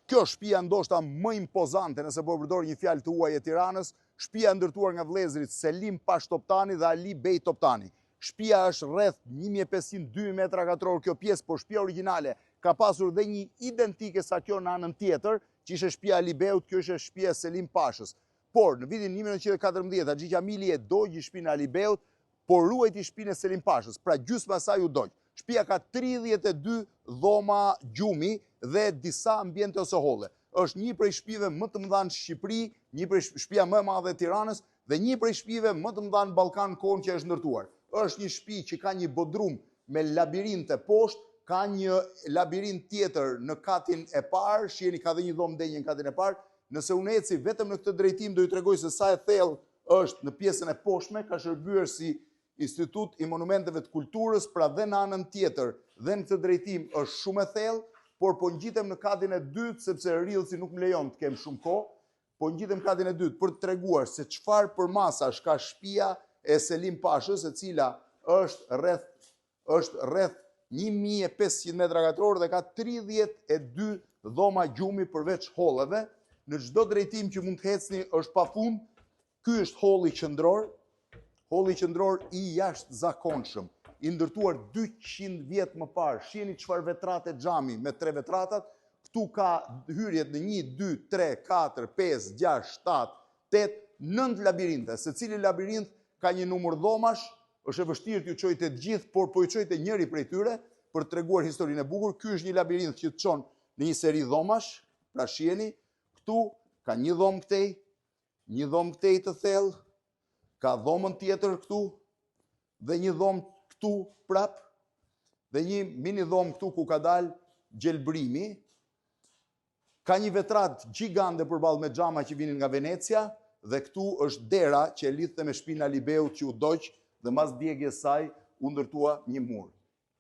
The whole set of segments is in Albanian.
Kjo shtëpia ndoshta më impozante, nëse po përdor një fjalë të huaj e Tiranës, shtëpia ndërtuar nga vëllezërit Selim Pash Toptani dhe Ali Bej Toptani. Shtëpia është rreth 1500-2000 metra katror kjo pjesë, por shtëpia origjinale ka pasur dhe një identike sa kjo në anën tjetër, që ishte shtëpia Ali Beut, kjo ishte shtëpia Selim Pashës. Por në vitin 1914 Haxhi Qamili e dogji shtëpinë Ali Beut, por ruajti shtëpinë e Selim Pashës, pra gjysma e saj u dogj. Shtëpia ka 32 dhoma gjumi dhe disa ambiente ose holle. Është një prej shtëpive më të mëdha në Shqipëri, një prej shtëpia më e madhe e Tiranës dhe një prej shtëpive më të mëdha në Ballkan kohën që është ndërtuar. Është një shtëpi që ka një bodrum me labirinte poshtë, ka një labirint tjetër në katin e parë, shiheni ka dhe një dhomë denje në katin e parë. Nëse unë eci vetëm në këtë drejtim do ju tregoj se sa e thellë është në pjesën e poshtme, ka shërbyer si Institut i Monumenteve të Kulturës, pra dhe në anën tjetër dhe në këtë drejtim është shumë e thellë, por po ngjitem në katin e dytë sepse rrjedhsi nuk më lejon të kem shumë kohë, po ngjitem katin e dytë për të treguar se çfarë përmasash ka shtëpia e Selim Pashës, e cila është rreth 1500 metra katror dhe ka 32 dhoma gjumi përveç holleve. Në çdo drejtim që mund të hecni është pafund. Ky është holli qendror i jashtëzakonshëm, i ndërtuar 200 vjet më parë. Shiheni çfarë vetrate xhami me 3 vetratat. Këtu ka hyrjet në 1, 2, 3, 4, 5, 6, 7, 8, 9 labirinte. Secili labirint ka një numër dhomash, është e vështirë t'ju çoj të gjithë, por po ju çoj të njëri prej tyre për të treguar historinë e bukur. Ky është një labirint që të çon në një seri dhomash, pra shiheni, këtu ka një dhomë këtej, një dhomë këtej të thellë, ka dhomën tjetër këtu dhe një dhomë këtu prap dhe një mini dhomë këtu ku ka dalë gjelbrimi. Ka një vetrat gjigande përballë me xhama që vinin nga Venecia dhe këtu është dera që e lidhte me shtëpinë Ali Beut që u dogj dhe mas djegjes saj u ndërtua një mur.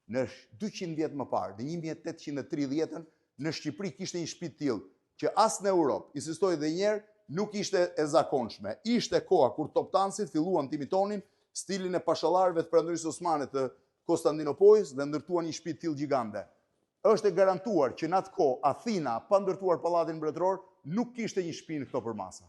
Në 200 vjet më parë, në 1830-ën, në Shqipëri kishte një shtëpi të tillë që as në Europë, insistoj edhe një herë, nuk ishte e zakonshme. Ishte koha kur toptanësit filluan të imitonin stilin e pashallarëve të Perandorisë Osmane të Konstantinopolës dhe ndërtuan një shtëpi të tillë gjigande. Është e garantuar që në atë kohë Athina, pa ndërtuar pallatin mbretëror, nuk kishte një shtëpi në këto përmasa.